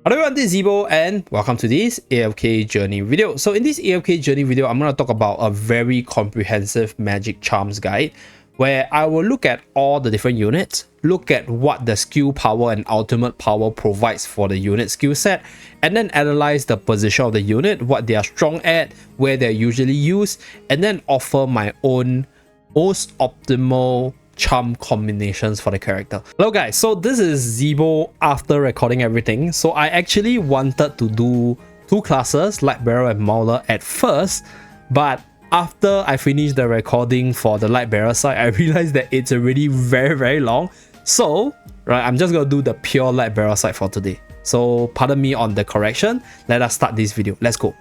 Hello everyone, this is Zeeebo and welcome to this AFK journey video. So in this AFK journey video, I'm going to talk about a very comprehensive magic charms guide where I will look at all the different units, look at what the skill power and ultimate power provides for the unit skill set, and then analyze the position of the unit, what they are strong at, where they're usually used, and then offer my own most optimal charm combinations for the character. Hello guys, so this is Zeeebo after recording everything. So I actually wanted to do two classes, Light Bearer and Mauler at first, but after I finished the recording for the Light Bearer side, I realized that it's already very long. So I'm just gonna do the pure Light Bearer side for today. So pardon me on the correction. Let us start this video. Let's go.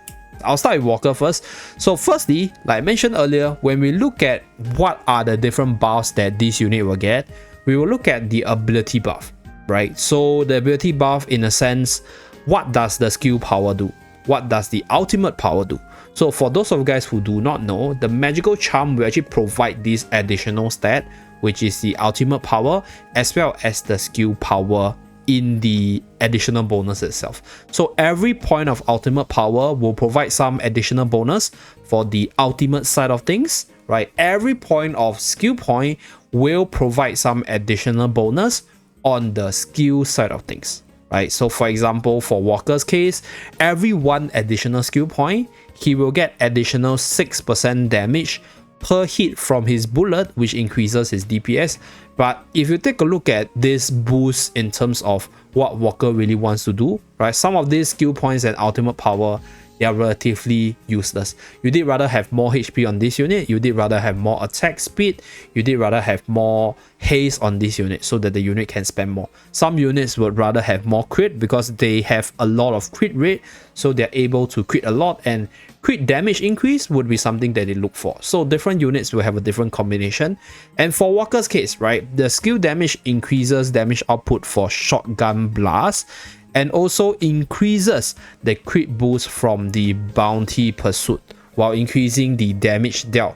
I'll start with Walker first. So firstly, like I mentioned earlier, when we look at what are the different buffs that this unit will get, we will look at the ability buff, right? So the ability buff, in a sense, what does the skill power do? What does the ultimate power do? So for those of you guys who do not know, the magical charm will actually provide this additional stat, which is the ultimate power, as well as the skill power in the additional bonus itself. So every point of ultimate power will provide some additional bonus for the ultimate side of things, right? Every point of skill point will provide some additional bonus on the skill side of things, right? So for example, for Walker's case, every one additional skill point, he will get additional 6% damage per hit from his bullet, which increases his DPS. But if you take a look at this boost in terms of what Walker really wants to do, right, some of these skill points and ultimate power, they are relatively useless. You did rather have more HP on this unit, you did rather have more attack speed, you did rather have more haste on this unit so that the unit can spam more. Some units would rather have more crit because they have a lot of crit rate, so they're able to crit a lot, and crit damage increase would be something that they look for. So different units will have a different combination. And for Walker's case, right, the skill damage increases damage output for shotgun blast, and also increases the crit boost from the bounty pursuit while increasing the damage dealt.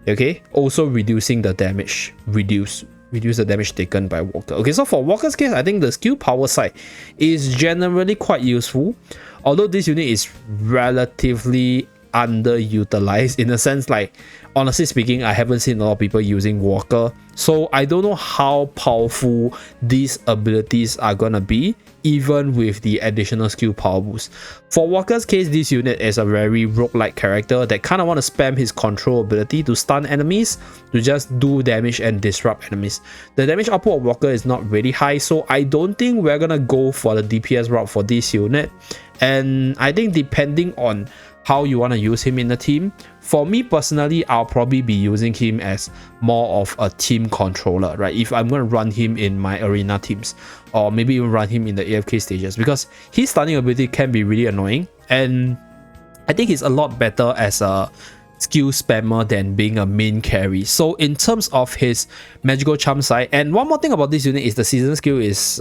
Okay, also reducing the damage, reduce the damage taken by Walker. Okay, so for Walker's case, I think the skill power side is generally quite useful, although this unit is relatively underutilized in a sense. Like, honestly speaking, I haven't seen a lot of people using Walker, so I don't know how powerful these abilities are gonna be, even with the additional skill power boost. For Walker's case, this unit is a very roguelike character that kind of want to spam his control ability to stun enemies, to just do damage and disrupt enemies. The damage output of Walker is not really high, so I don't think we're gonna go for the DPS route for this unit. And I think depending on how you want to use him in the team, for me personally, I'll probably be using him as more of a team controller, right? If I'm going to run him in my arena teams, or maybe even run him in the AFK stages, because his stunning ability can be really annoying, and I think he's a lot better as a skill spammer than being a main carry. So in terms of his magical charm side, and one more thing about this unit is the season skill is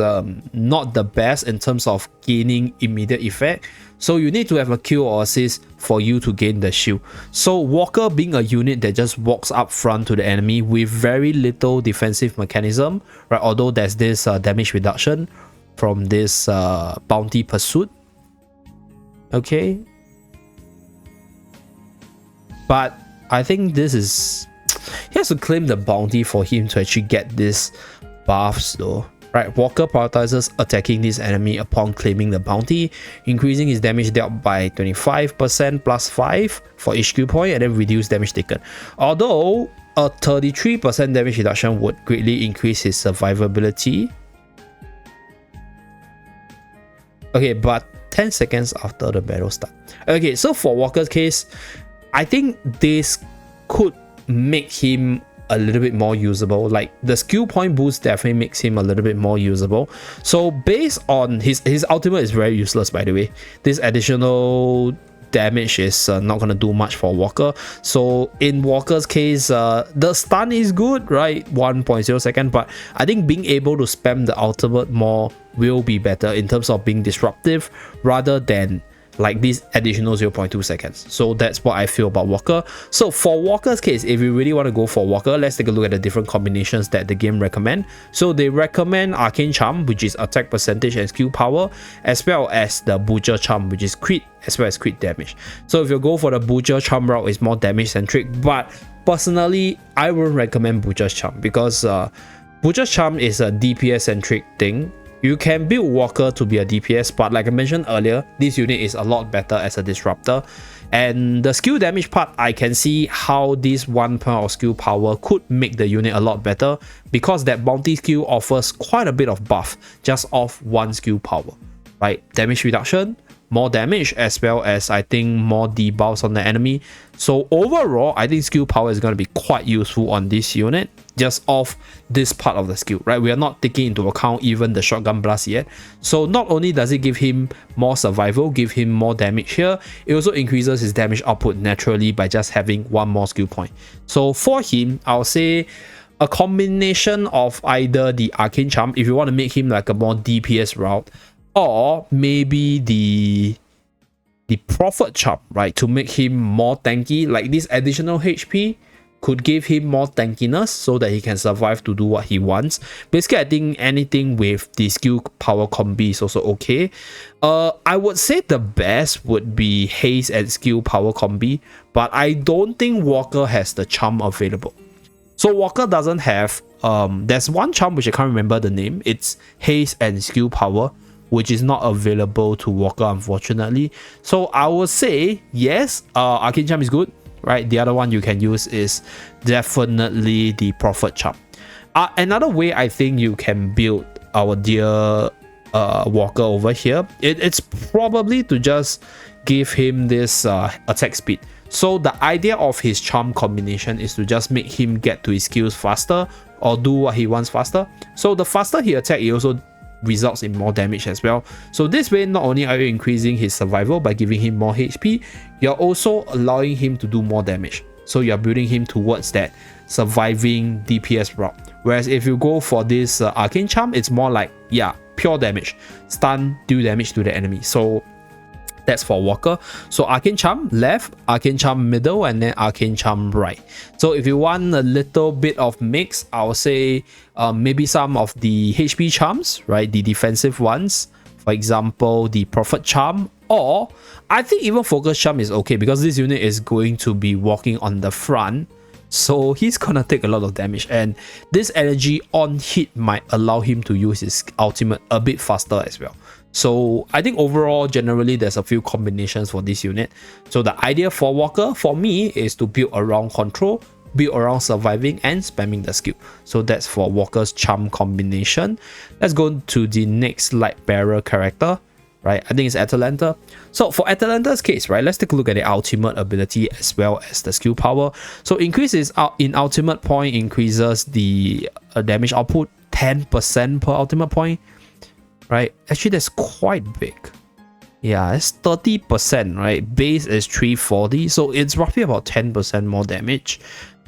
not the best in terms of gaining immediate effect, so you need to have a kill or assist for you to gain the shield. So Walker, being a unit that just walks up front to the enemy with very little defensive mechanism, right, although there's this damage reduction from this bounty pursuit, okay, but I think this is, he has to claim the bounty for him to actually get this buffs though, right? Walker prioritizes attacking this enemy upon claiming the bounty, increasing his damage dealt by 25% plus 5 for each skill point, and then reduce damage taken. Although a 33% damage reduction would greatly increase his survivability. Okay, but 10 seconds after the battle start. Okay, so for Walker's case, I think this could make him a little bit more usable. Like, the skill point boost definitely makes him a little bit more usable. So based on his ultimate is very useless, by the way. This additional damage is not going to do much for Walker. So in Walker's case, the stun is good, right? 1.0 second, but I think being able to spam the ultimate more will be better in terms of being disruptive rather than like this additional 0.2 seconds. So that's what I feel about Walker. So for Walker's case, if you really want to go for Walker, let's take a look at the different combinations that the game recommend. So they recommend Arcane Charm, which is attack percentage and skill power, as well as the Butcher Charm, which is crit as well as crit damage. So if you go for the Butcher Charm route, it's more damage centric, but personally I wouldn't recommend Butcher's Charm because Butcher's Charm is a DPS centric thing. You can build Walker to be a DPS, but like I mentioned earlier, this unit is a lot better as a disruptor. And the skill damage part, I can see how this 1 point of skill power could make the unit a lot better, because that bounty skill offers quite a bit of buff just off 1 skill power, right? Damage reduction, more damage, as well as I think more debuffs on the enemy. So overall, I think skill power is going to be quite useful on this unit just off this part of the skill, right? We are not taking into account even the shotgun blast yet. So not only does it give him more survival, give him more damage here, it also increases his damage output naturally by just having 1 more skill point. So for him, I'll say a combination of either the Arcane Charm, if you want to make him like a more DPS route, or maybe the Prophet Charm, right, to make him more tanky. Like this additional HP could give him more tankiness so that he can survive to do what he wants. Basically, I think anything with the skill power combi is also okay. I would say the best would be Haze and skill power combi, but I don't think Walker has the charm available. So Walker doesn't have, there's one charm which I can't remember the name. It's Haze and skill power, which is not available to Walker, unfortunately. So I would say yes, Arcane Charm is good, right? The other one you can use is definitely the Prophet Charm. Another way I think you can build our dear Walker over here, it's probably to just give him this attack speed. So the idea of his charm combination is to just make him get to his skills faster or do what he wants faster. So the faster he attacks, he also results in more damage as well. So this way, not only are you increasing his survival by giving him more HP, you're also allowing him to do more damage. So you're building him towards that surviving DPS route. Whereas if you go for this Arcane Charm, it's more like, yeah, pure damage, stun, do damage to the enemy. So that's for Walker. So Arcane Charm left, Arcane Charm middle, and then Arcane Charm right. So if you want a little bit of mix, I would say maybe some of the HP charms, right? The defensive ones. For example, the Prophet Charm, or I think even Focus Charm is okay because this unit is going to be walking on the front. So he's gonna take a lot of damage, and this energy on hit might allow him to use his ultimate a bit faster as well. So I think overall, generally, there's a few combinations for this unit. So the idea for Walker, for me, is to build around control, build around surviving, and spamming the skill. So that's for Walker's charm combination. Let's go to the next light bearer character, right? I think it's Atalanta. So for Atalanta's case, right, let's take a look at the ultimate ability as well as the skill power. So increases in ultimate point, increases the damage output 10% per ultimate point. Right, actually that's quite big. Yeah, it's 30%, right? Base is 340, so it's roughly about 10% more damage.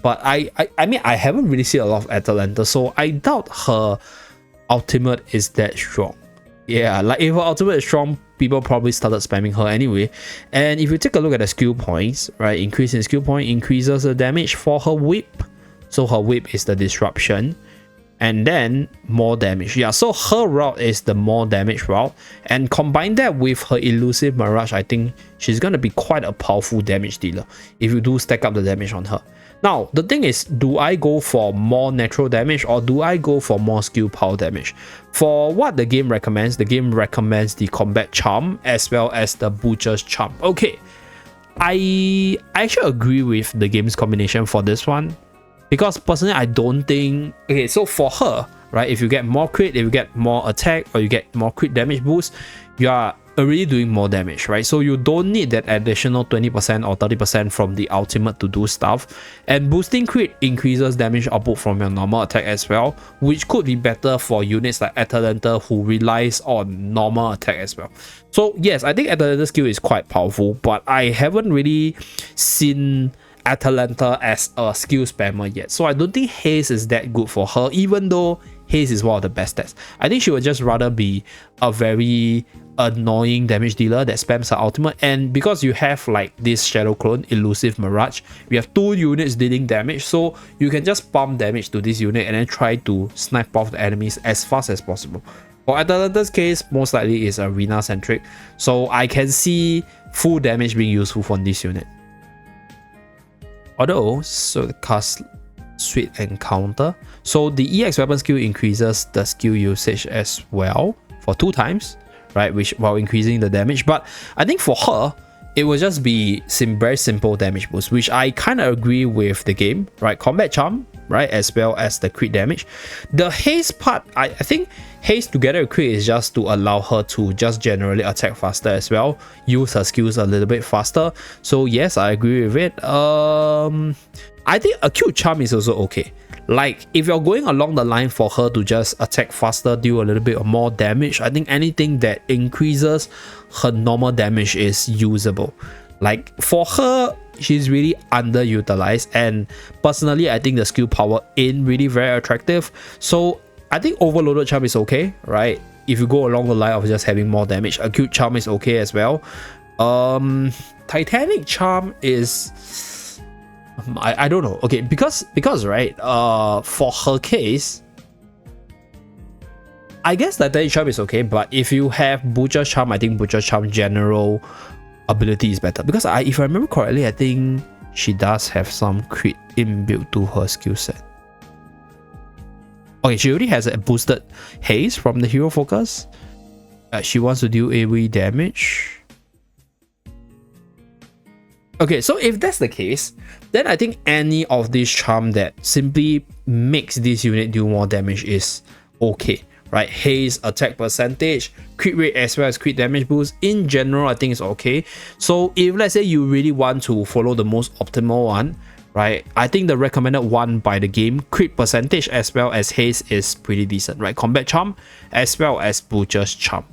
But I mean, I haven't really seen a lot of Atalanta, so I doubt her ultimate is that strong. Yeah, like if her ultimate is strong, people probably started spamming her anyway. And if you take a look at the skill points, right, increase in skill point increases the damage for her whip. So her whip is the disruption. And then more damage. Yeah, so her route is the more damage route, and combine that with her elusive mirage, I think she's gonna be quite a powerful damage dealer if you do stack up the damage on her. Now the thing is, do I go for more natural damage or do I go for more skill power damage? For what the game recommends the combat charm as well as the butcher's charm. Okay, I actually agree with the game's combination for this one. Because personally, I don't think... Okay, so for her, right, if you get more crit, if you get more attack, or you get more crit damage boost, you are already doing more damage, right? So you don't need that additional 20% or 30% from the ultimate to do stuff. And boosting crit increases damage output from your normal attack as well, which could be better for units like Atalanta who relies on normal attack as well. So yes, I think Atalanta's skill is quite powerful, but I haven't really seen Atalanta as a skill spammer yet. So I don't think Haze is that good for her, even though Haze is one of the best stats. I think she would just rather be a very annoying damage dealer that spams her ultimate, and because you have like this shadow clone elusive mirage, we have 2 units dealing damage, so you can just pump damage to this unit and then try to snipe off the enemies as fast as possible. For Atalanta's case, most likely is arena centric, so I can see full damage being useful from this unit. Although, so the cast Sweet Encounter, so the EX weapon skill increases the skill usage as well for 2 times, right, which while increasing the damage. But I think for her, it will just be some very simple damage boost, which I kind of agree with the game, right? Combat Charm, right, as well as the crit damage. The haste part, I think haste together with crit is just to allow her to just generally attack faster as well, use her skills a little bit faster. So yes, I agree with it. I think acute charm is also okay. Like if you're going along the line for her to just attack faster, do a little bit more damage, I think anything that increases her normal damage is usable. Like for her, she's really underutilized, and personally I think the skill power ain't really very attractive. So I think overloaded charm is okay, right? If you go along the line of just having more damage, acute charm is okay as well. Titanic charm is I don't know. Okay, because right, for her case, I guess Titanic charm is okay, but if you have Butcher charm, I think Butcher charm general ability is better, because if I remember correctly, I think she does have some crit inbuilt to her skill set. Okay, she already has a boosted haste from the hero focus. She wants to deal AoE damage. Okay, so if that's the case, then I think any of these charm that simply makes this unit do more damage is okay, right? Haste, attack percentage, crit rate as well as crit damage boost, in general I think it's okay. So if let's say you really want to follow the most optimal one, right, I think the recommended one by the game, crit percentage as well as haste, is pretty decent, right? Combat charm as well as Butcher's charm.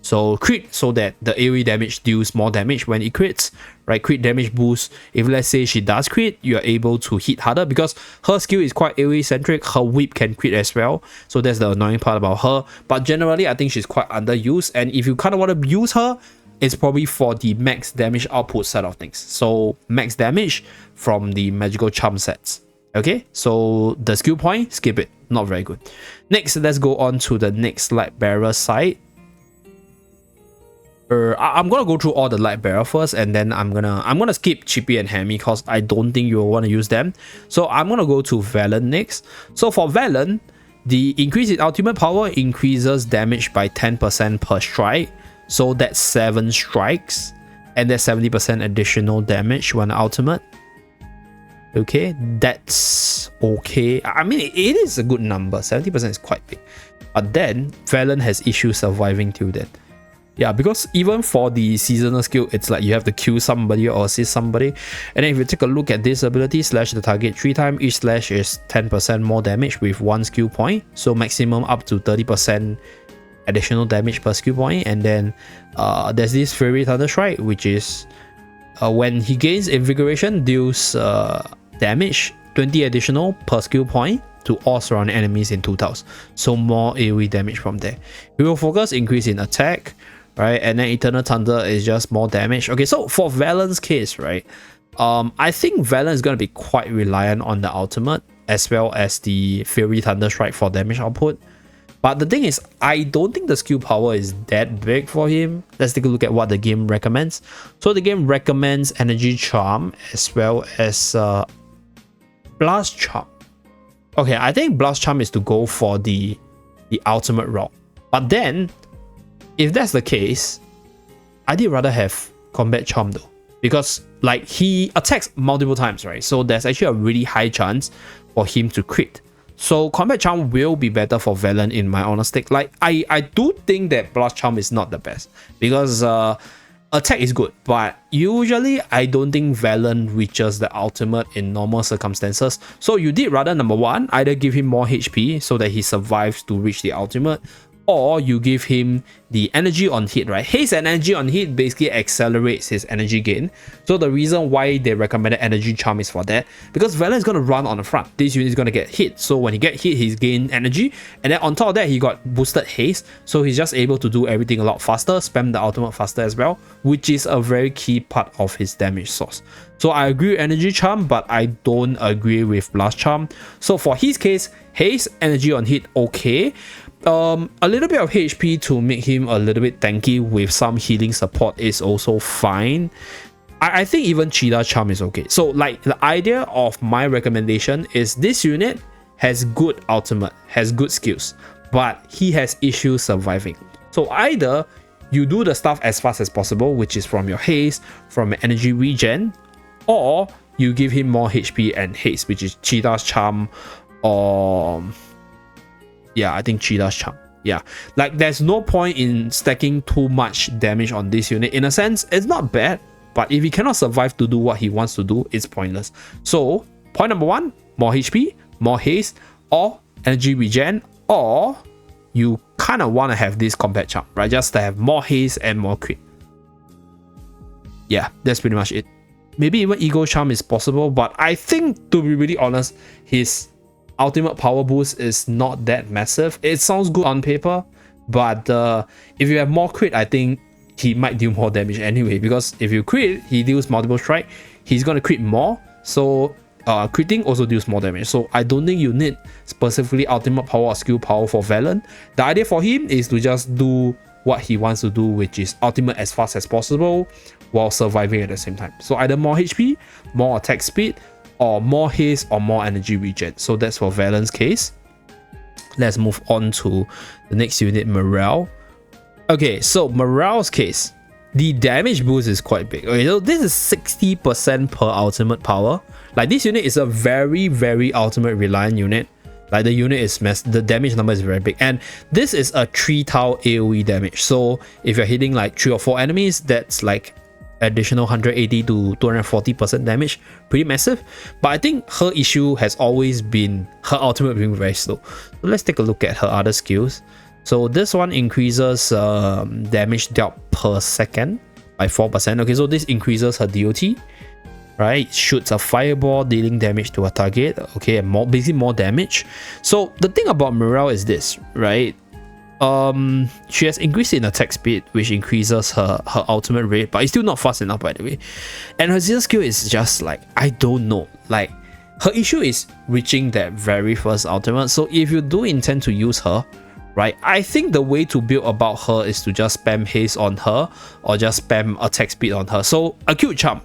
So crit, so that the AoE damage deals more damage when it crits, right? Crit damage boost, if let's say she does crit, you are able to hit harder because her skill is quite AoE centric. Her whip can crit as well, so that's the annoying part about her. But generally I think she's quite underused, and if you kind of want to use her, it's probably for the max damage output side of things. So max damage from the magical charm sets. Okay, so the skill point, skip it, not very good. Next, let's go on to the next light bearer side. I'm gonna go through all the light bearer first, and then I'm gonna skip Chippy and Hammy because I don't think you will want to use them. So I'm gonna go to Valen next. So for Valen, the increase in ultimate power increases damage by 10% per strike. So that's 7 strikes, and there's 70% additional damage when ultimate. Okay, that's okay. I mean, it is a good number. 70% is quite big. But then Valen has issues surviving till then. Yeah, because even for the seasonal skill, it's like you have to kill somebody or assist somebody. And then if you take a look at this ability, slash the target 3 times, each slash is 10% more damage with 1 skill point. So maximum up to 30% additional damage per skill point. And then there's this Fury Thunder Strike, which is when he gains invigoration, deals damage 20 additional per skill point to all surrounding enemies in 2 tiles. So more AoE damage from there. Hero Focus, increase in attack, right? And then Eternal Thunder is just more damage. Okay, so for Valen's case, right, I think Valen is going to be quite reliant on the ultimate as well as the Fury Thunder Strike for damage output. But the thing is, I don't think the skill power is that big for him. Let's take a look at what the game recommends. So the game recommends Energy Charm as well as Blast Charm. Okay, I think Blast Charm is to go for the ultimate route. But then, if that's the case, I did rather have Combat Charm though. Because like he attacks multiple times, right? So there's actually a really high chance for him to crit. So Combat Charm will be better for Valen in my honest take. Like I do think that Blast Charm is not the best. Because attack is good, but usually I don't think Valen reaches the ultimate in normal circumstances. So you did rather, number one, either give him more HP so that he survives to reach the ultimate, or you give him the energy on hit, right? Haste and energy on hit basically accelerates his energy gain. So the reason why they recommended energy charm is for that, because Valen is going to run on the front. This unit is going to get hit, so when he get hit, he's gained energy, and then on top of that, he got boosted haste, so he's just able to do everything a lot faster, spam the ultimate faster as well, which is a very key part of his damage source. So I agree with energy charm, but I don't agree with blast charm. So for his case, haste, energy on hit, okay. A little bit of HP to make him a little bit tanky with some healing support is also fine. I think even cheetah charm is okay. So like the idea of my recommendation is this unit has good ultimate, has good skills, but he has issues surviving. So either you do the stuff as fast as possible, which is from your haste, from your energy regen, or you give him more HP and haste, which is cheetah's charm, or yeah, I think cheetah's charm. Yeah, like there's no point in stacking too much damage on this unit. In a sense, it's not bad, but if he cannot survive to do what he wants to do, it's pointless. So point number one, more HP, more haste, or energy regen, or you kind of want to have this combat charm, right? Just to have more haste and more crit. Yeah, that's pretty much it. Maybe even ego charm is possible, but I think, to be really honest, his ultimate power boost is not that massive. It sounds good on paper, but if you have more crit, I think he might deal more damage anyway, because if you crit, he deals multiple strike, he's gonna crit more, so critting also deals more damage. So I don't think you need specifically ultimate power or skill power for Valen. The idea for him is to just do what he wants to do, which is ultimate as fast as possible while surviving at the same time. So either more HP, more attack speed, or more haste, or more energy regen. So that's for Valen's case. Let's move on to the next unit, Mirael. Okay, so Mirael's case, the damage boost is quite big. Okay, so this is 60% per ultimate power. Like this unit is a very, very ultimate reliant unit. Like the unit is the damage number is very big, and this is a 3 tile AoE damage. So if you're hitting like 3 or 4 enemies, that's like additional 180 to 240% damage, pretty massive. But I think her issue has always been her ultimate being very slow. So let's take a look at her other skills. So this one increases damage dealt per second by 4%. Okay, so this increases her DOT, right? Shoots a fireball dealing damage to a target. Okay, and basically more damage. So the thing about Mirael is this, right? She has increased in attack speed, which increases her ultimate rate, but it's still not fast enough, by the way. And her zero skill is just like, I don't know, like her issue is reaching that very first ultimate. So if you do intend to use her, right, I think the way to build about her is to just spam haste on her, or just spam attack speed on her. So a cute charm,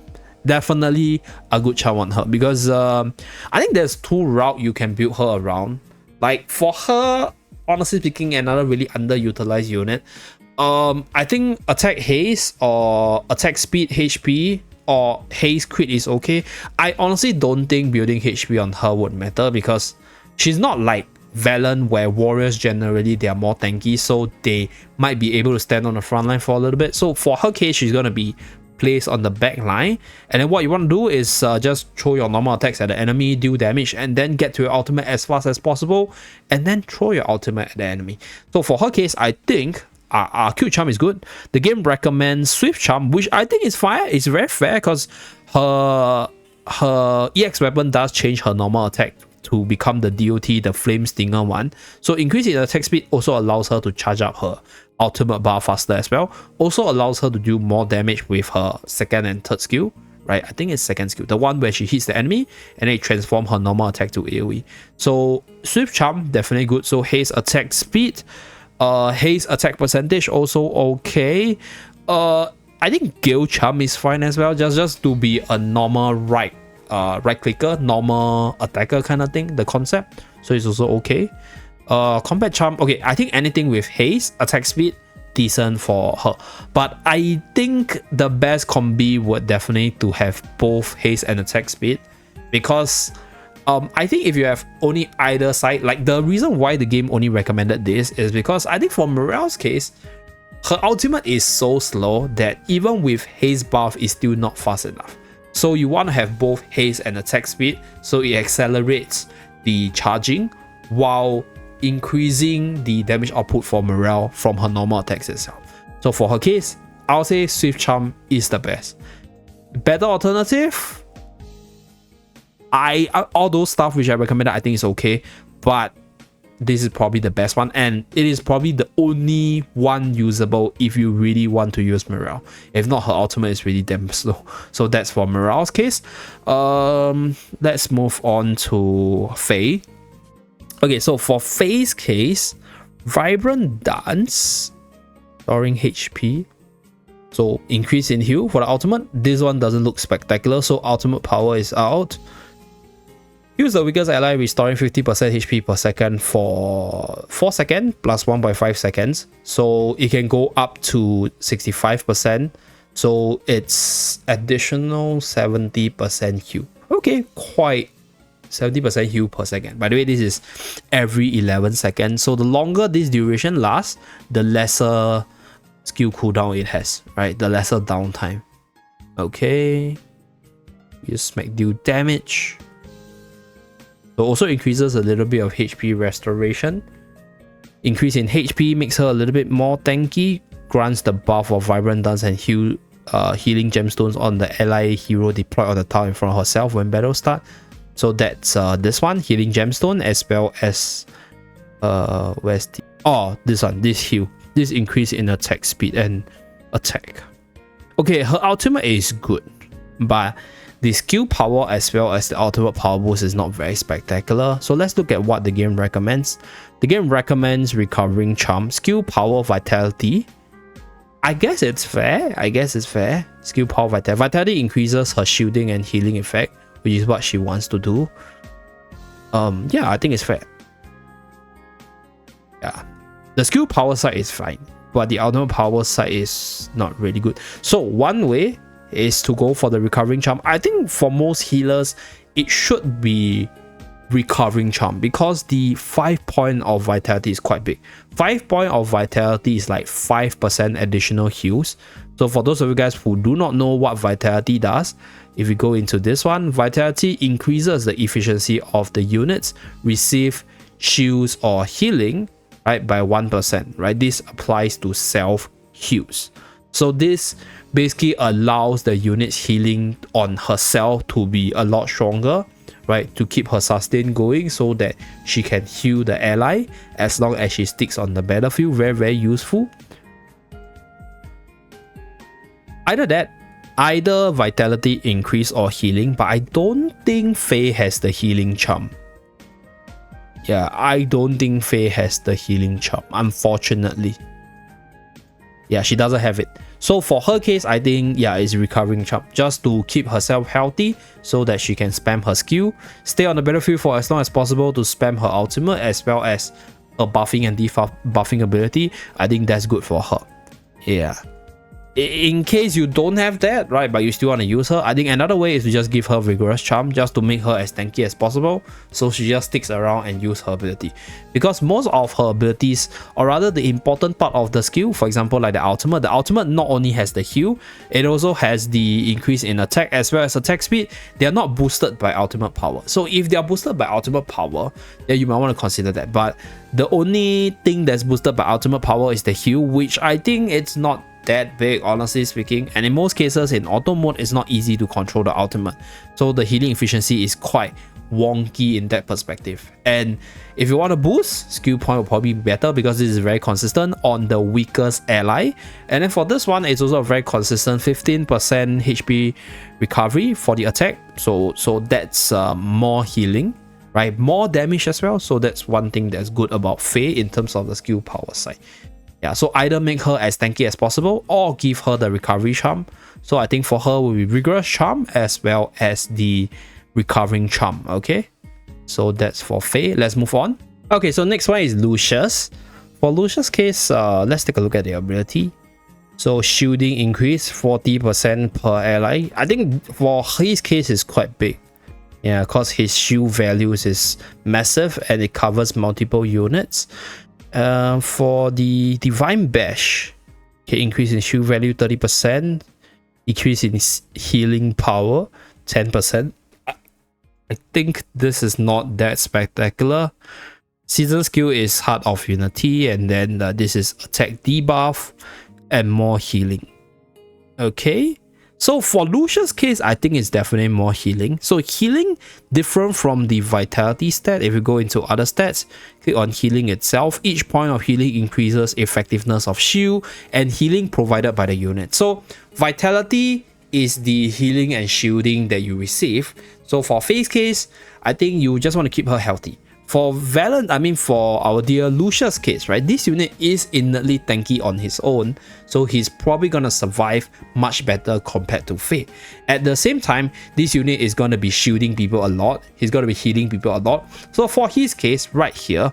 definitely a good charm on her, because I think there's 2 routes you can build her around. Like for her, honestly speaking, another really underutilized unit, I think attack haste or attack speed HP or haste crit is okay. I honestly don't think building HP on her would matter, because she's not like Valen, where warriors generally they are more tanky, so they might be able to stand on the front line for a little bit. So for her case, she's gonna be placed on the back line, and then what you want to do is just throw your normal attacks at the enemy, deal damage, and then get to your ultimate as fast as possible, and then throw your ultimate at the enemy. So for her case, I think cute charm is good. The game recommends swift charm, which I think is fine. It's very fair, because her EX weapon does change her normal attack to become the DOT, the flame stinger one. So increase in attack speed also allows her to charge up her ultimate bar faster as well. Also allows her to do more damage with her second and third skill, right? I think it's second skill, the one where she hits the enemy and then it transforms her normal attack to AoE. So swift charm, definitely good. So haste attack speed, haste attack percentage also okay. I think gale charm is fine as well, just to be a normal right clicker, normal attacker kind of thing, the concept. So it's also okay. Combat charm, okay, I think anything with haste, attack speed, decent for her. But I think the best combi would definitely to have both haste and attack speed, because I think if you have only either side, like the reason why the game only recommended this is because I think for Mirael's case, her ultimate is so slow that even with haste buff, it's still not fast enough. So you want to have both haste and attack speed, so it accelerates the charging while increasing the damage output for Mirael from her normal attacks itself. So for her case, I'll say Swift Charm is the best. Better alternative, all those stuff which I recommended, I think is okay, but this is probably the best one, and it is probably the only one usable if you really want to use Mirael. If not, her ultimate is really damn slow. So that's for Mirael's case. Let's move on to Faye. Okay, so for Faye's case, Vibrant Dance, storing HP, so increase in heal for the ultimate. This one doesn't look spectacular, so ultimate power is out. Use the weakest ally, restoring 50% HP per second for 4 seconds plus 1.5 seconds. So it can go up to 65%. So it's additional 70% heal. Okay, quite 70% heal per second. By the way, this is every 11 seconds. So the longer this duration lasts, the lesser skill cooldown it has, right? The lesser downtime. Okay. Use smack deal damage. So also increases a little bit of HP restoration. Increase in HP makes her a little bit more tanky. Grants the buff of Vibrant Dance and healing gemstones on the ally hero deployed on the tower in front of herself when battle start. So that's this one, healing gemstone, as well as where's the this one, this heal. This increase in attack speed and attack. Okay, her ultimate is good, but the skill power as well as the ultimate power boost is not very spectacular. So let's look at what the game recommends. The game recommends Recovering Charm, skill power, vitality. I guess it's fair. Skill power, vitality. Vitality increases her shielding and healing effect, which is what she wants to do. Yeah, I think it's fair. Yeah, the skill power side is fine, but the ultimate power side is not really good. So one way is to go for the Recovering Charm. I think for most healers, it should be Recovering Charm because the 5 point of vitality is quite big. 5 point of vitality is like 5% additional heals. So for those of you guys who do not know what vitality does, if we go into this one, vitality increases the efficiency of the units receive shields or healing, right, by 1%, right? This applies to self heals. So this basically allows the unit's healing on herself to be a lot stronger, right? To keep her sustain going so that she can heal the ally as long as she sticks on the battlefield. Very, very useful. Either vitality increase or healing, but I don't think Faye has the healing charm. Yeah, I don't think Faye has the healing charm, unfortunately. Yeah, she doesn't have it. So for her case, I think, yeah, it's Recovering Charm, just to keep herself healthy so that she can spam her skill, stay on the battlefield for as long as possible to spam her ultimate, as well as her buffing and debuffing ability. I think that's good for her. Yeah. In case you don't have that, right, but you still want to use her, I think another way is to just give her Vigorous Charm, just to make her as tanky as possible, so she just sticks around and use her ability. Because most of her abilities, or rather the important part of the skill, for example like the ultimate not only has the heal, it also has the increase in attack as well as attack speed. They are not boosted by ultimate power. So if they are boosted by ultimate power, then you might want to consider that. But the only thing that's boosted by ultimate power is the heal, which I think it's not that big, honestly speaking, and in most cases in auto mode it's not easy to control the ultimate, so the healing efficiency is quite wonky in that perspective. And if you want to boost, skill point will probably be better because this is very consistent on the weakest ally. And then for this one, it's also a very consistent 15% HP recovery for the attack, so that's more healing, right, more damage as well. So that's one thing that's good about Faye in terms of the skill power side. Yeah, so either make her as tanky as possible or give her the Recovery Charm. So I think for her will be Vigorous Charm as well as the Recovering Charm. Okay, so that's for Faye. Let's move on. Okay, so next one is Lucius. For Lucius' case, let's take a look at the ability. So shielding increase 40% per ally. I think for his case is quite big. Yeah, because his shield values is massive and it covers multiple units. For the Divine Bash, okay, increase in shield value 30%, decrease in healing power 10%. I think this is not that spectacular. Season skill is Heart of Unity, and then this is attack debuff and more healing. Okay, so for Lucius' case, I think it's definitely more healing. So healing, different from the vitality stat. If you go into other stats, click on healing itself. Each point of healing increases effectiveness of shield and healing provided by the unit. So vitality is the healing and shielding that you receive. So for Faye's case, I think you just want to keep her healthy. For Valen, I mean for our dear Lucius' case, right, this unit is innately tanky on his own, so he's probably gonna survive much better compared to Faye. At the same time, this unit is gonna be shielding people a lot, he's gonna be healing people a lot. So for his case, right here,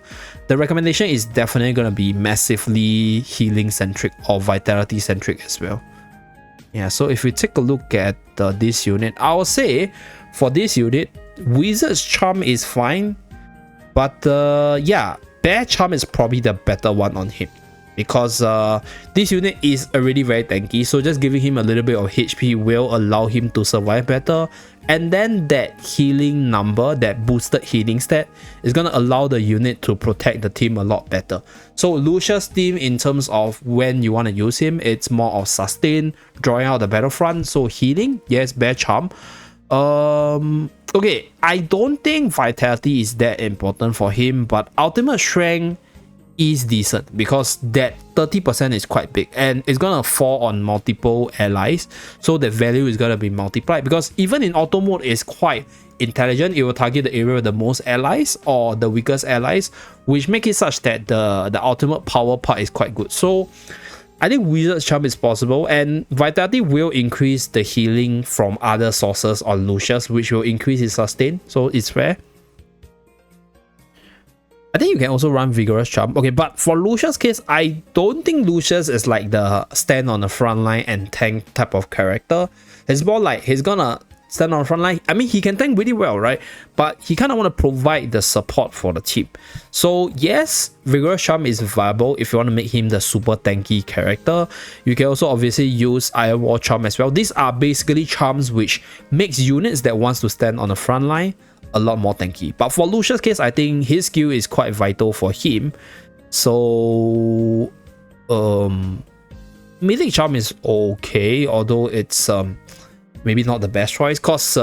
the recommendation is definitely gonna be massively healing centric or vitality centric as well. Yeah, so if we take a look at this unit, I would say for this unit, Wizard's Charm is fine. But yeah, Bear Charm is probably the better one on him, because this unit is already very tanky, so just giving him a little bit of HP will allow him to survive better. And then that healing number, that boosted healing stat, is going to allow the unit to protect the team a lot better. So Lucius' team, in terms of when you want to use him, it's more of sustain, drawing out the battlefront. So healing, yes, Bear Charm. Okay, I don't think vitality is that important for him, but ultimate strength is decent because that 30% is quite big and it's gonna fall on multiple allies, so the value is gonna be multiplied. Because even in auto mode, it's quite intelligent. It will target the area with the most allies or the weakest allies, which make it such that the ultimate power part is quite good. So I think Wizard's Charm is possible, and Vitality will increase the healing from other sources on Lucius, which will increase his sustain, so it's fair. I think you can also run Vigorous Charm. Okay, but for Lucius' case, I don't think Lucius is like the stand on the front line and tank type of character. It's more like he's gonna stand on the front line. I mean, he can tank really well, right? But he kind of want to provide the support for the team. So yes, Vigorous Charm is viable if you want to make him the super tanky character. You can also obviously use Iron Wall Charm as well. These are basically charms which makes units that wants to stand on the front line a lot more tanky. But for Lucius' case, I think his skill is quite vital for him. So Mythic Charm is okay, although it's maybe not the best choice, cause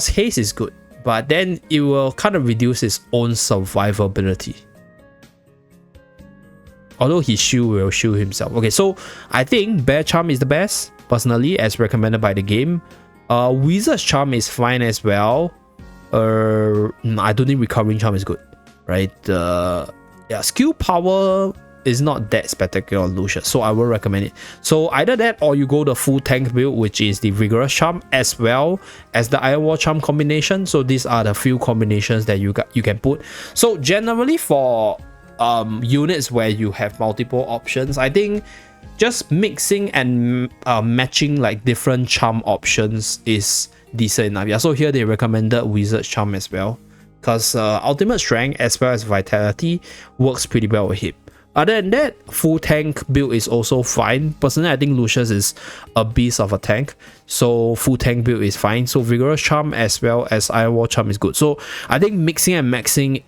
haste is good, but then it will kind of reduce his own survivability. Although his shield will shield himself. Okay, so I think Bear Charm is the best, personally, as recommended by the game. Wizard's Charm is fine as well. I don't think Recovering Charm is good, right? Yeah, skill power is not that spectacular on Lucius, so I will recommend it. So either that or you go the full tank build, which is the Vigorous Charm as well as the Iron Wall Charm combination. So these are the few combinations that you can put. So generally for units where you have multiple options, I think just mixing and matching like different charm options is decent enough. Yeah, so here they recommended Wizard's Charm as well, because ultimate strength as well as vitality works pretty well with him. Other than that, full tank build is also fine. Personally, I think Lucius is a beast of a tank, so full tank build is fine. So Vigorous Charm as well as Iron Wall Charm is good. So I think mixing and matching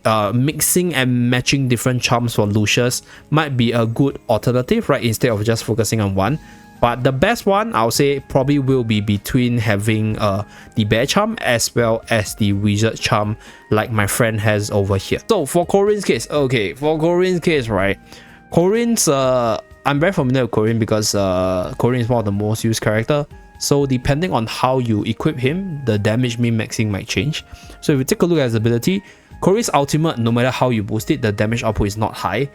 different charms for Lucius might be a good alternative, right? Instead of just focusing on one. But the best one, I'll say, probably will be between having the Bear Charm as well as the Wizard Charm, like my friend has over here. So for Kourin's case, okay, for Kourin's case, right? Kourin's, I'm very familiar with Kourin because Kourin is one of the most used character. So depending on how you equip him, the damage min-maxing might change. So if you take a look at his ability, Kourin's ultimate, no matter how you boost it, the damage output is not high.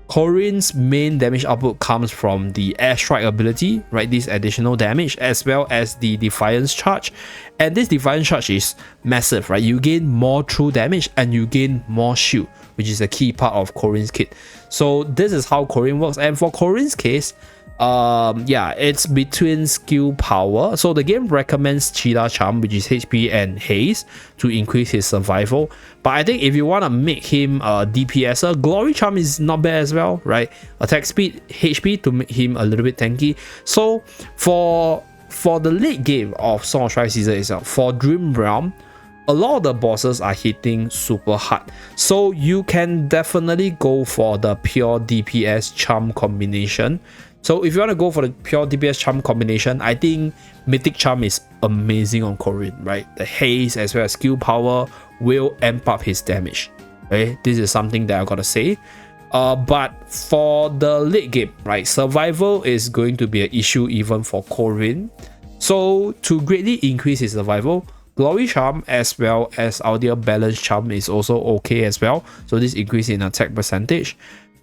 Kourin's main damage output comes from the airstrike ability, right? This additional damage, as well as the defiance charge. And this defiance charge is massive, right? You gain more true damage and you gain more shield, which is a key part of Kourin's kit. So this is how Kourin works. And for Kourin's case, yeah, it's between skill power. So the game recommends Cheetah Charm, which is HP and haste, to increase his survival. But I think if you want to make him a DPSer, Glory Charm is not bad as well, right? Attack speed, HP to make him a little bit tanky. So for the late game of Song of Strife season itself, for Dream Realm, a lot of the bosses are hitting super hard. So you can definitely go for the pure DPS charm combination. So if you want to go for the pure DPS charm combination, I think Mythic Charm is amazing on Kourin, right? The haste as well as skill power will amp up his damage. Okay, this is something that I gotta say. But for the late game, right, survival is going to be an issue even for Kourin. So to greatly increase his survival, Glory Charm as well as our dear Balance Charm is also okay as well. So this increase in attack percentage.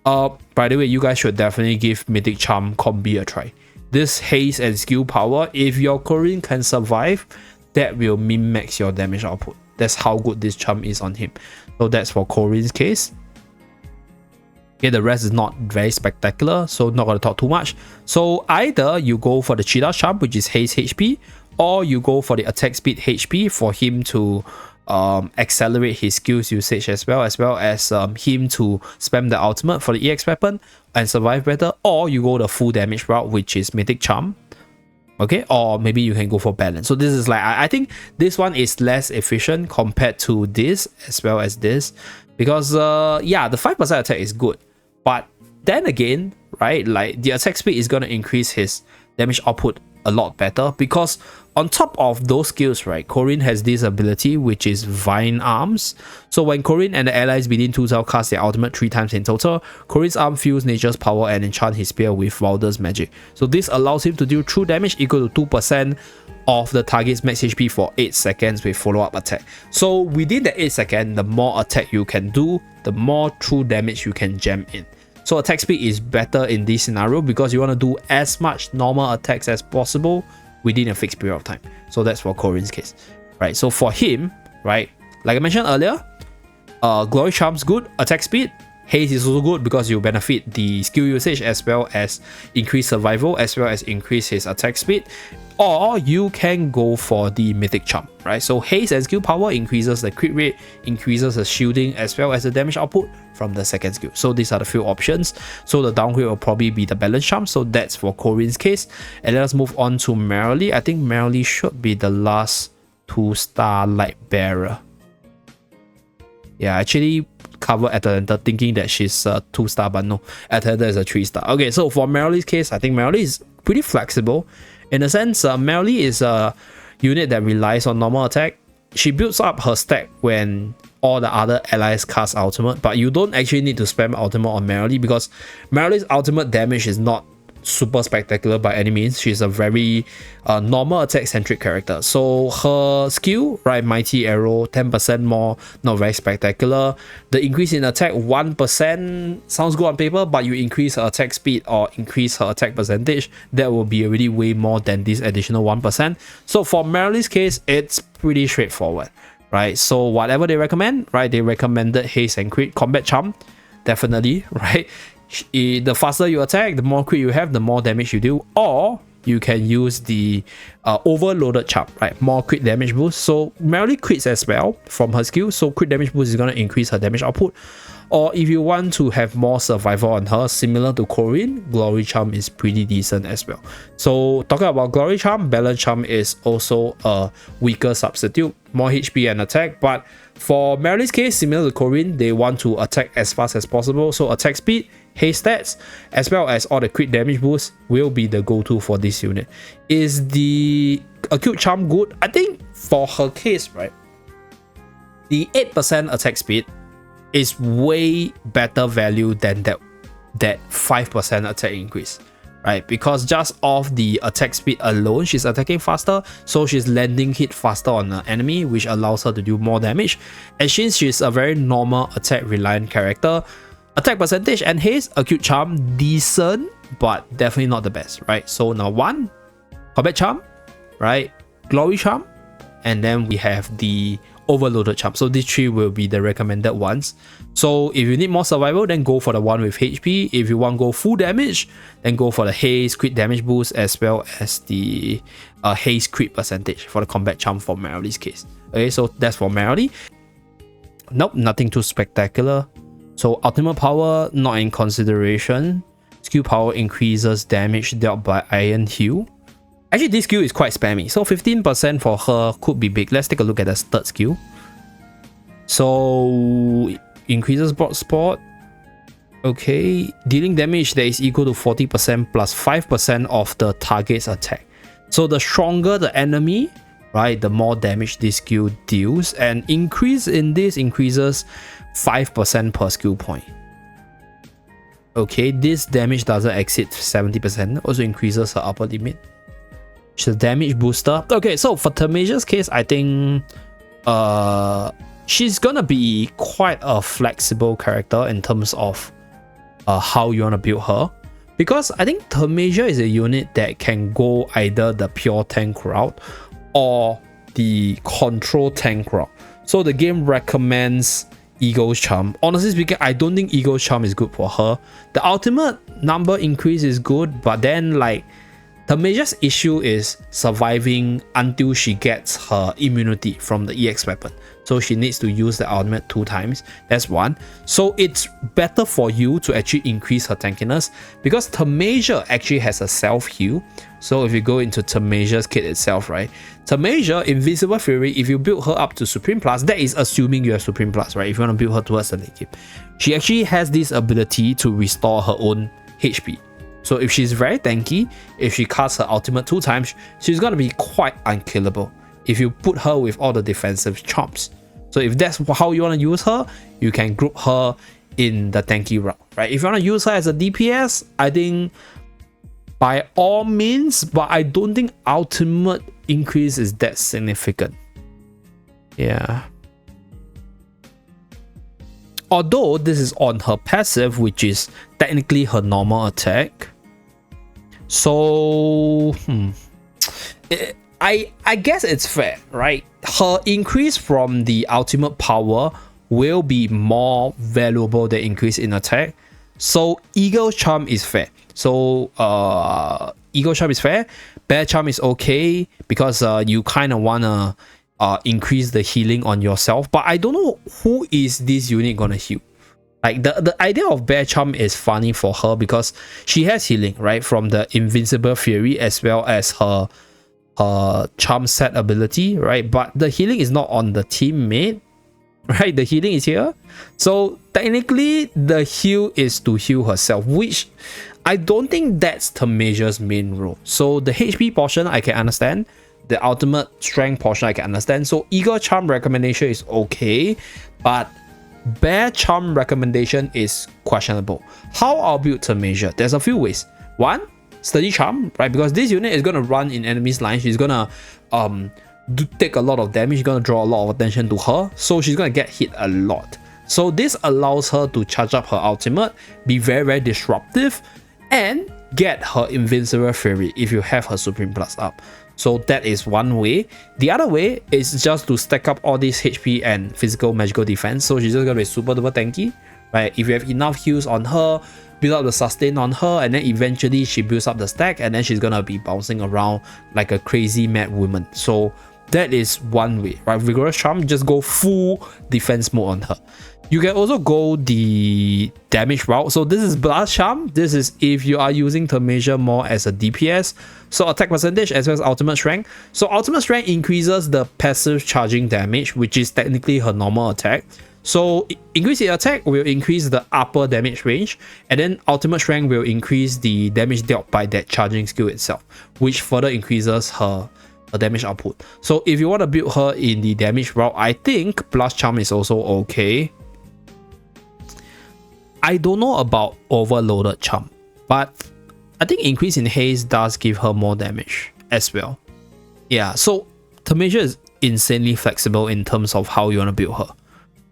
By the way, you guys should definitely give Mythic Charm Combi a try. This haste and skill power, if your Kourin can survive, that will min-max your damage output. That's how good this charm is on him. So that's for Kourin's case. Okay, the rest is not very spectacular, so not gonna talk too much. So either you go for the Cheetah Charm, which is haste HP, or you go for the attack speed HP for him to accelerate his skills usage as well as him to spam the ultimate for the EX weapon and survive better, or you go the full damage route, which is Mythic Charm. Okay, or maybe you can go for balance. So this is like, I think this one is less efficient compared to this as well as this, because yeah, the 5% attack is good, but then again, right, like the attack speed is going to increase his damage output a lot better, because on top of those skills, right, Kourin has this ability which is Vine Arms. So when Kourin and the allies within 2 tiles cast their ultimate 3 times in total, Kourin's arm feels nature's power and enchant his spear with Wilder's magic. So this allows him to deal true damage equal to 2% of the target's max HP for 8 seconds with follow-up attack. So within the 8 seconds, the more attack you can do, the more true damage you can jam in. So attack speed is better in this scenario because you want to do as much normal attacks as possible within a fixed period of time. So that's for Kourin's case, right? So for him, right, like I mentioned earlier, Glory Charm's good, attack speed, haste is also good because you benefit the skill usage as well as increase survival as well as increase his attack speed. Or you can go for the Mythic Charm, right? So haste and skill power increases the crit rate, increases the shielding as well as the damage output from the second skill. So these are the few options. So the downgrade will probably be the Balance Charm. So that's for Kourin's case. And let us move on to Marilee. I think Marilee should be the last 2-star Light Bearer. Yeah, I actually cover Atalanta thinking that she's a 2-star, but no, Atalanta is a 3-star. Okay, so for Marilee's case, I think Marilee is pretty flexible. In a sense, Marilee is a unit that relies on normal attack. She builds up her stack when all the other allies cast ultimate, but you don't actually need to spam ultimate on Marilee because Marilee's ultimate damage is not super spectacular by any means. She's a very normal attack centric character. So her skill, right, Mighty Arrow, 10% more, not very spectacular. The increase in attack 1% sounds good on paper, but you increase her attack speed or increase her attack percentage, that will be already way more than this additional 1%. So for Marilee's case, it's pretty straightforward, right? So whatever they recommend, right, they recommended haste and crit, combat charm, definitely, right? The faster you attack, the more crit you have, the more damage you do. Or you can use the overloaded charm, right? More crit damage boost. So Marilee crits as well from her skill, so crit damage boost is going to increase her damage output. Or if you want to have more survival on her, similar to Kourin, Glory Charm is pretty decent as well. So talking about Glory Charm, Balance Charm is also a weaker substitute, more HP and attack. But for Marilee's case, similar to Kourin, they want to attack as fast as possible. So attack speed, haste stats, as well as all the crit damage boosts will be the go-to for this unit. Is the Acute Charm good? I think for her case, right, the 8% attack speed is way better value than that 5% attack increase, right? Because just off the attack speed alone, she's attacking faster, so she's landing hit faster on the enemy, which allows her to do more damage. And since she's a very normal attack reliant character, attack percentage and haste, Acute Charm, decent, but definitely not the best, right? So now 1, Combat Charm, right? Glory Charm, and then we have the Overloaded Charm. So these 3 will be the recommended ones. So if you need more survival, then go for the one with HP. If you want to go full damage, then go for the haste, crit damage boost, as well as the haste crit percentage for the Combat Charm for Marilee's case. Okay, so that's for Marilee. Nope, nothing too spectacular. So ultimate power, not in consideration. Skill power increases damage dealt by Iron Heal. Actually, this skill is quite spammy, so 15% for her could be big. Let's take a look at the third skill. So increases board spot. Okay, dealing damage that is equal to 40% plus 5% of the target's attack. So the stronger the enemy, right, the more damage this skill deals, and increase in this increases 5% per skill point. Okay, this damage doesn't exceed 70%, also increases her upper limit. She's a damage booster. Okay, so for Temesia's case, I think she's gonna be quite a flexible character in terms of how you want to build her, because I think Temesia is a unit that can go either the pure tank route or the control tank route. So the game recommends Eagle's Charm. Honestly speaking, I don't think Eagle's Charm is good for her. The ultimate number increase is good, but then like Temesia's issue is surviving until she gets her immunity from the EX weapon. So she needs to use the ultimate 2 times. That's one. So it's better for you to actually increase her tankiness, because Temesia actually has a self-heal. So if you go into Temesia's kit itself, right? Temesia, Invisible Fury, if you build her up to Supreme Plus, that is assuming you have Supreme Plus, right? If you want to build her towards the late game, she actually has this ability to restore her own HP. So if she's very tanky, if she casts her ultimate 2 times, she's going to be quite unkillable if you put her with all the defensive charms. So if that's how you want to use her, you can group her in the tanky route, right? If you want to use her as a DPS, I think by all means, but I don't think ultimate increase is that significant. Yeah. Although this is on her passive, which is technically her normal attack. So, I guess it's fair, right? Her increase from the ultimate power will be more valuable than increase in attack. So Eagle's Charm is fair. So Eagle Charm is fair. Bear Charm is okay because you kind of want to increase the healing on yourself. But I don't know who is this unit gonna heal. Like the idea of Bear Charm is funny for her because she has healing, right? From the Invincible Fury as well as her charm set ability, right? But the healing is not on the teammate, right? The healing is here. So technically the heal is to heal herself, which I don't think that's Temesia's main role. So the HP portion I can understand. The ultimate strength portion I can understand. So Eagle Charm recommendation is okay, but Bear Charm recommendation is questionable. How I'll build Temesia? There's a few ways. One, Sturdy Charm, right? Because this unit is gonna run in enemies' line. She's gonna take a lot of damage. She's gonna draw a lot of attention to her, so she's gonna get hit a lot. So this allows her to charge up her ultimate, be very, very disruptive, and get her Invincible Fury if you have her Supreme Plus up. So that is one way. The other way is just to stack up all this HP and physical magical defense. So she's just gonna be super duper tanky, right? If you have enough heals on her, build up the sustain on her, and then eventually she builds up the stack, and then she's gonna be bouncing around like a crazy mad woman. So that is one way, right? Vigorous Charm, just go full defense mode on her. You can also go the damage route. So this is Blast Charm. This is if you are using Temesia more as a DPS. So attack percentage as well as ultimate strength. So ultimate strength increases the passive charging damage, which is technically her normal attack. So increase the attack will increase the upper damage range, and then ultimate strength will increase the damage dealt by that charging skill itself, which further increases her damage output. So if you want to build her in the damage route, I think Blast Charm is also okay. I don't know about Overloaded Charm, but I think increase in haste does give her more damage as well. Yeah, so Temesia is insanely flexible in terms of how you want to build her.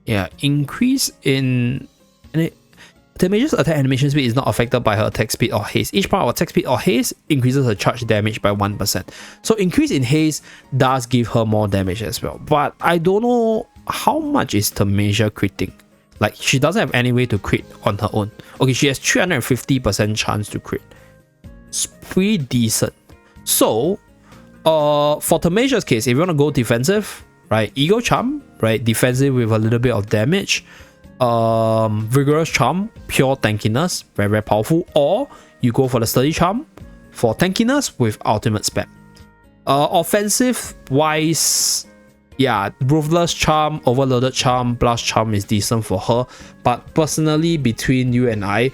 Yeah, increase in Temesia's attack animation speed is not affected by her attack speed or haste. Each part of attack speed or haste increases her charge damage by 1%. So increase in haste does give her more damage as well. But I don't know how much is Temesia critting. Like, she doesn't have any way to crit on her own. Okay, she has 350% chance to crit. It's pretty decent. So, for Temesia's case, if you want to go defensive, right, Eagle Charm, right, defensive with a little bit of damage, Vigorous Charm, pure tankiness, very, very powerful, or you go for the Sturdy Charm for tankiness with ultimate spam. Offensive wise, yeah, Ruthless Charm, Overloaded Charm, Blast Charm is decent for her. But personally, between you and I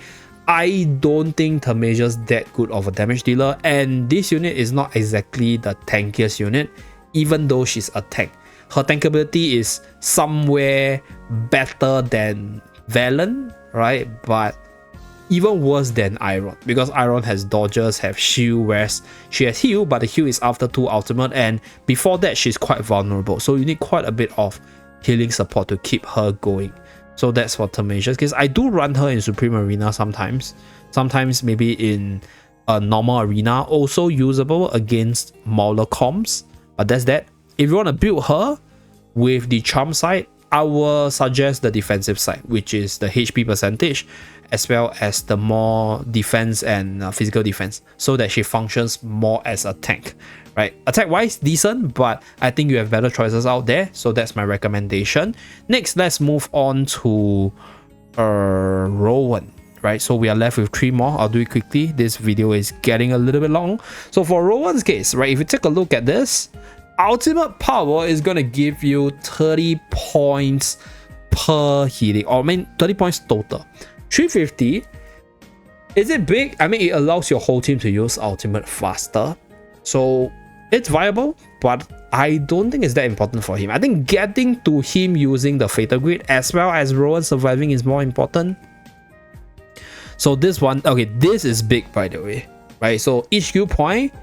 don't think Temesia's that good of a damage dealer, and this unit is not exactly the tankiest unit, even though she's a tank. Her tankability is somewhere better than Valen, right? But even worse than Iron, because Iron has dodges, have shield, whereas she has heal, but the heal is after 2 ultimate, and before that she's quite vulnerable, so you need quite a bit of healing support to keep her going. So that's for Temesia, because I do run her in Supreme Arena sometimes maybe in a normal arena, also usable against Mauler comps, but that's that. If you want to build her with the charm side, I will suggest the defensive side, which is the HP percentage as well as the more defense and physical defense, so that she functions more as a tank, right? Attack wise, decent, but I think you have better choices out there, so that's my recommendation. Next, let's move on to Rowan, right? So we are left with 3 more. I'll do it quickly. This video is getting a little bit long. So for Rowan's case, right, if you take a look at this, ultimate power is going to give you 30 points per healing, or I mean 30 points total. 350, is it big? I mean, it allows your whole team to use ultimate faster, so it's viable, but I don't think it's that important for him. I think getting to him using the Fatal Grid as well as Rowan surviving is more important. So this one, okay, this is big, by the way, right? So each skill point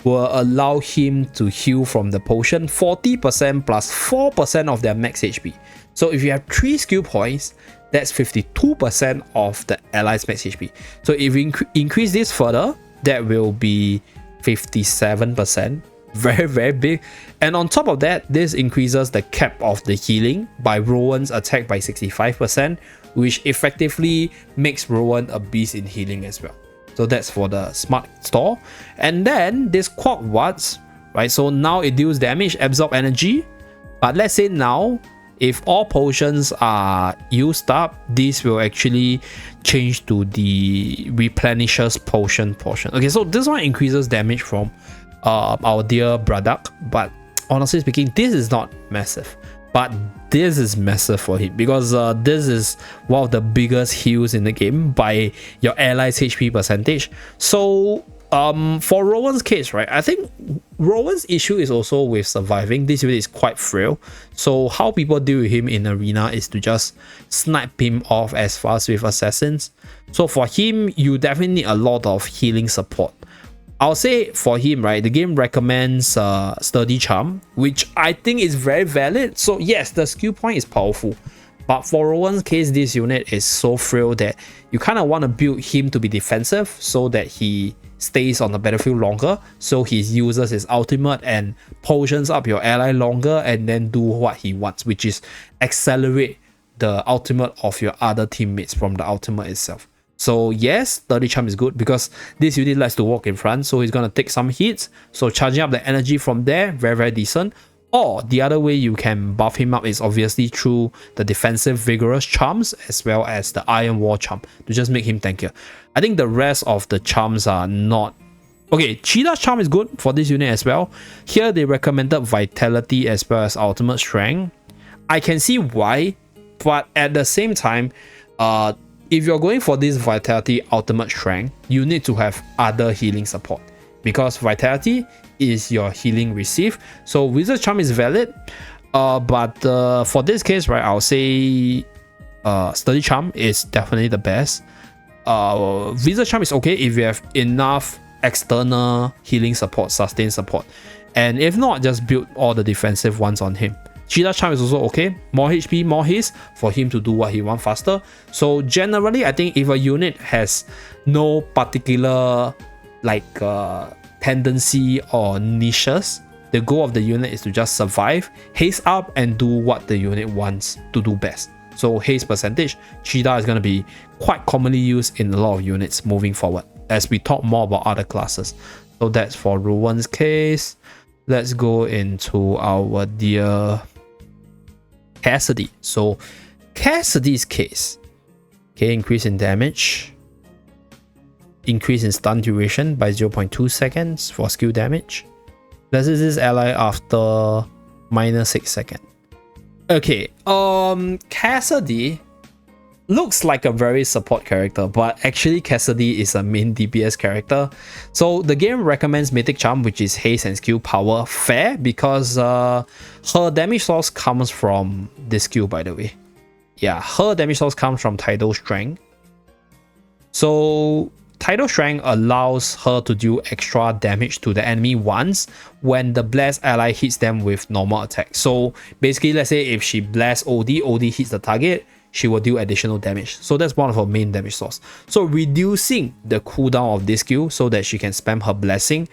will allow him to heal from the potion 40% plus 4% of their max HP. So if you have 3 skill points, that's 52% of the allies max HP. So if we increase this further, that will be 57%. Very, very big. And on top of that, this increases the cap of the healing by Rowan's attack by 65%, which effectively makes Rowan a beast in healing as well. So that's for the smart store. And then this Quark Watts, right? So now it deals damage, absorb energy. But let's say now, if all potions are used up, this will actually change to the replenishes potion portion. Okay, so this one increases damage from our dear Braddock, but honestly speaking, this is not massive. But this is massive for him, because this is one of the biggest heals in the game by your allies' HP percentage. So for Rowan's case, right, I think Rowan's issue is also with surviving. This unit is quite frail, so how people deal with him in arena is to just snipe him off as fast with assassins. So for him, you definitely need a lot of healing support. I'll say for him, right, the game recommends Sturdy Charm, which I think is very valid. So yes, the skill point is powerful, but for Rowan's case, this unit is so frail that you kind of want to build him to be defensive so that he stays on the battlefield longer, so he uses his ultimate and potions up your ally longer and then do what he wants, which is accelerate the ultimate of your other teammates from the ultimate itself. So yes, 30 charm is good because this unit likes to walk in front, so he's going to take some hits, so charging up the energy from there, very, very decent. Or the other way you can buff him up is obviously through the defensive vigorous charms as well as the iron war charm to just make him tankier. I think the rest of the charms are not okay. Cheetah's charm is good for this unit as well. Here they recommended vitality as well as ultimate strength. I can see why, but at the same time, if you're going for this vitality ultimate strength, you need to have other healing support, because vitality is your healing received. So wizard charm is valid, but for this case, right, I'll say sturdy charm is definitely the best. Wizard charm is okay if you have enough external healing support, sustain support, and if not, just build all the defensive ones on him. Cheetah charm is also okay, more HP, more haste for him to do what he wants faster. So generally, I think if a unit has no particular like tendency or niches, the goal of the unit is to just survive, haste up, and do what the unit wants to do best. So haste percentage, Cheetah is going to be quite commonly used in a lot of units moving forward as we talk more about other classes. So that's for Rowan's case. Let's go into our dear Cassadee. So Cassadee's case, okay, increase in damage, increase in stun duration by 0.2 seconds for skill damage. This is this ally after minus 6 seconds. Okay, Cassadee looks like a very support character, but actually Cassadee is a main DPS character. So the game recommends Mythic Charm, which is haste and skill power, fair, because her damage source comes from this skill, by the way. Yeah, her damage source comes from Tidal Strength. So Tidal Strength allows her to do extra damage to the enemy once when the blessed ally hits them with normal attack. So basically, let's say if she bless OD hits the target, she will do additional damage. So that's one of her main damage source. So reducing the cooldown of this skill so that she can spam her blessing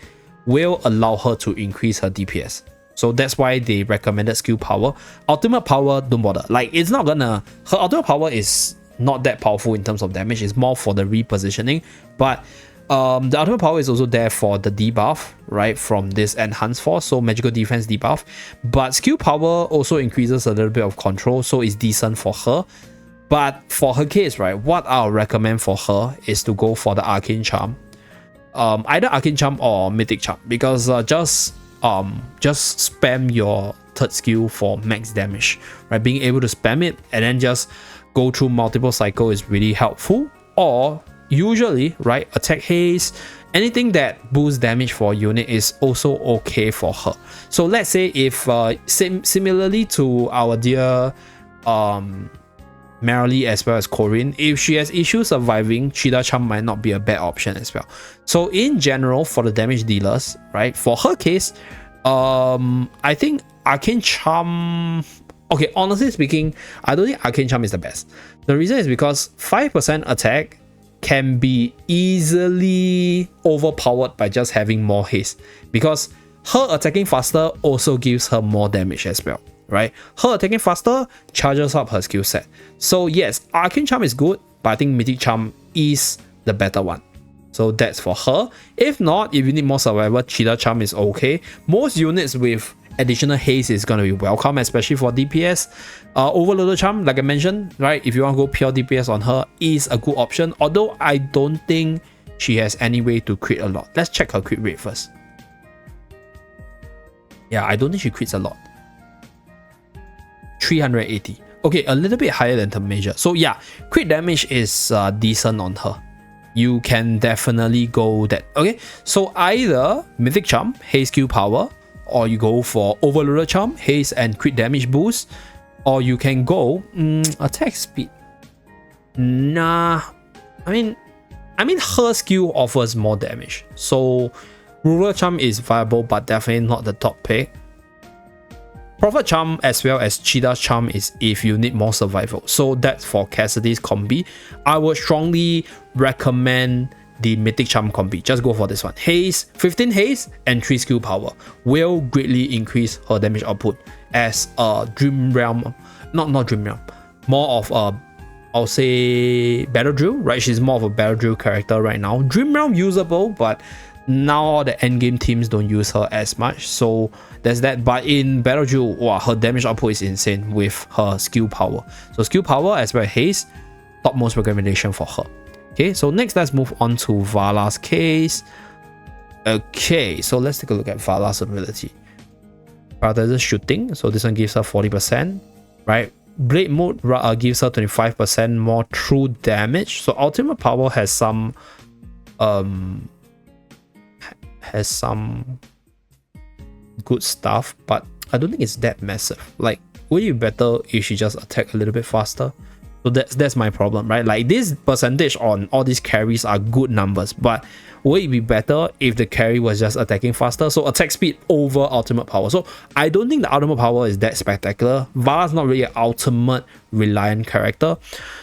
will allow her to increase her DPS. So that's why they recommended skill power. Ultimate power, don't bother. Like, it's not gonna... Her ultimate power is not that powerful in terms of damage. It's more for the repositioning. But the ultimate power is also there for the debuff, right, from this enhanced force, so magical defense debuff. But skill power also increases a little bit of control, so it's decent for her. But for her case, right, what I'll recommend for her is to go for the Arcane Charm. Either Arcane Charm or Mythic Charm, because just spam your third skill for max damage, right? Being able to spam it and then just go through multiple cycles is really helpful. Or usually, right, attack haste, anything that boosts damage for a unit is also okay for her. So let's say if similarly to our dear Marilee as well as Kourin, if she has issues surviving, Cheetah Charm might not be a bad option as well. So in general, for the damage dealers, right, for her case, I think Arcane Charm... Okay, honestly speaking, I don't think Arcane Charm is the best. The reason is because 5% attack can be easily overpowered by just having more haste, because her attacking faster also gives her more damage as well, right? Her attacking faster charges up her skill set. So yes, Arcane Charm is good, but I think Mythic Charm is the better one. So that's for her. If not, if you need more survival, Cheetah Charm is okay. Most units with additional haste is going to be welcome, especially for DPS. Overloaded Charm, like I mentioned, right, if you want to go pure DPS on her, is a good option, although I don't think she has any way to crit a lot. Let's check her crit rate first. Yeah, I don't think she crits a lot. 380. Okay, a little bit higher than Temesia. So yeah, crit damage is decent on her. You can definitely go that. Okay, so either Mythic Charm, haste skill power, or you go for Overloaded Charm, haste and crit damage boost, or you can go attack speed. Nah, I mean her skill offers more damage, so Rural Charm is viable, but definitely not the top pick. Prophet Charm as well as Cheetah Charm is if you need more survival. So that's for Cassadee's combi. I would strongly recommend the Mythic Charm combi. Just go for this one. Haste, 15 haste and 3 skill power will greatly increase her damage output as a Dream Realm, not Dream Realm, more of a, I'll say, Battle Drill, right? She's more of a Battle Drill character right now. Dream Realm usable, but now all the endgame teams don't use her as much, so there's that. But in Battle Drill, wow, her damage output is insane with her skill power. So skill power as well as haste, topmost recommendation for her. Okay, so next let's move on to Vala's case. Okay, so let's take a look at Vala's ability. Prioritizes shooting, so this one gives her 40%, right? Blade mode gives her 25% more true damage. So ultimate power has some good stuff, but I don't think it's that massive. Like, would it be better if she just attack a little bit faster? So that's my problem, right? Like, this percentage on all these carries are good numbers, but would it be better if the carry was just attacking faster? So attack speed over ultimate power. So I don't think the ultimate power is that spectacular. Vala's not really an ultimate reliant character.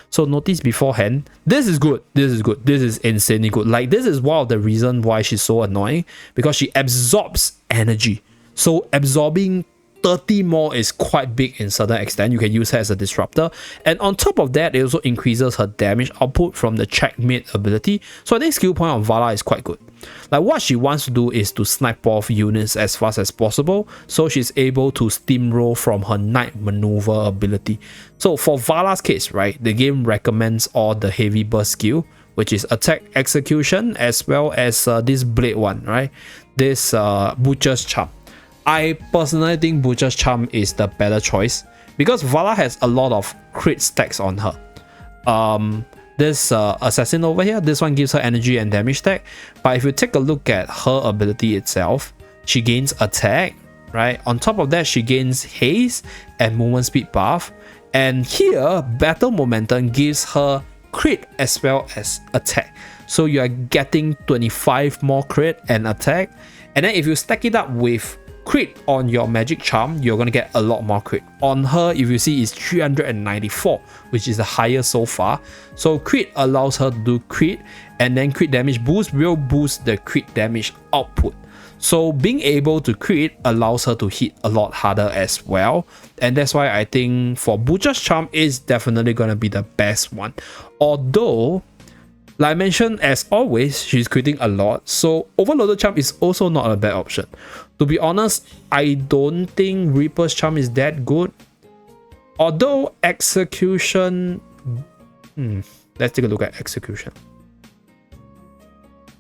So notice beforehand, this is good, this is good, this is insanely good. Like, this is one of the reasons why she's so annoying, because she absorbs energy. So absorbing 30 more is quite big in certain extent. You can use her as a disruptor, and on top of that, it also increases her damage output from the checkmate ability. So I think skill point on Vala is quite good. Like, what she wants to do is to snipe off units as fast as possible, so she's able to steamroll from her night maneuver ability. So for Vala's case, right, the game recommends all the heavy burst skill, which is attack execution, as well as this blade one, right, this butcher's charm. I personally think Butcher's Charm is the better choice because Vala has a lot of crit stacks on her. This assassin over here, this one gives her energy and damage stack, but if you take a look at her ability itself, she gains attack, right? On top of that, she gains haste and movement speed buff, and here battle momentum gives her crit as well as attack, so you are getting 25 more crit and attack. And then if you stack it up with crit on your magic charm, you're gonna get a lot more crit. On her, if you see, is 394, which is the highest so far. So crit allows her to do crit, and then crit damage boost will boost the crit damage output. So being able to crit allows her to hit a lot harder as well, and that's why I think for Butcher's Charm is definitely gonna be the best one. Although, like I mentioned, as always, she's critting a lot, so Overloaded Charm is also not a bad option. To be honest, I don't think Reaper's Charm is that good. Although Execution... let's take a look at Execution.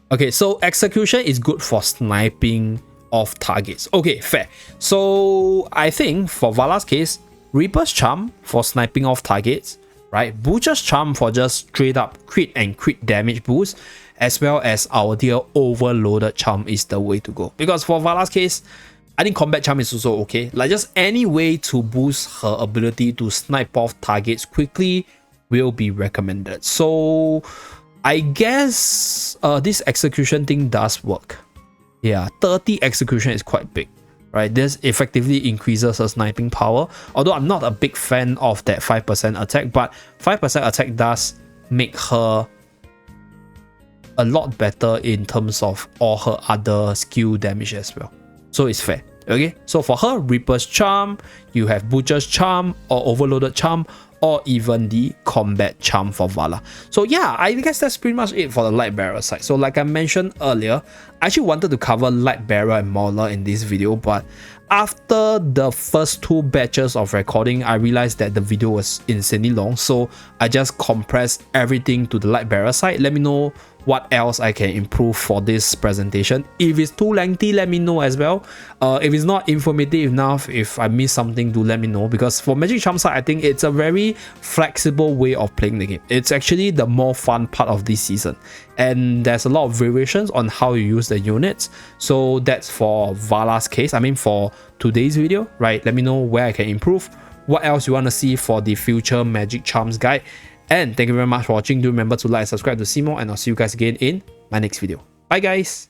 Okay, so Execution is good for sniping off targets. Okay, fair. So I think for Vala's case, Reaper's Charm for sniping off targets, right? Butcher's Charm for just straight up crit and crit damage boost, as well as our dear Overloaded Charm is the way to go. Because for Vala's case, I think Combat Charm is also okay. Like just any way to boost her ability to snipe off targets quickly will be recommended. So I guess this execution thing does work. Yeah, 30 execution is quite big, right? This effectively increases her sniping power. Although I'm not a big fan of that 5% attack, but 5% attack does make her a lot better in terms of all her other skill damage as well. So it's fair. Okay, so for her, Reaper's Charm, you have Butcher's Charm or Overloaded Charm, or even the Combat Charm for Vala. So yeah, I guess that's pretty much it for the Light Bearer side. So like I mentioned earlier, I actually wanted to cover Light Bearer and Mauler in this video, but after the first 2 batches of recording, I realized that the video was insanely long, so I just compressed everything to the Light Bearer side. Let me know what else I can improve for this presentation. If it's too lengthy, let me know as well. If it's not informative enough, if I miss something, do let me know, because for Magic Charm side, I think it's a very flexible way of playing the game. It's actually the more fun part of this season, and there's a lot of variations on how you use the units. So that's for Vala's case. I mean, for today's video, right? Let me know where I can improve, what else you want to see for the future Magic Charms guide. And thank you very much for watching. Do remember to like and subscribe to see more, and I'll see you guys again in my next video. Bye guys.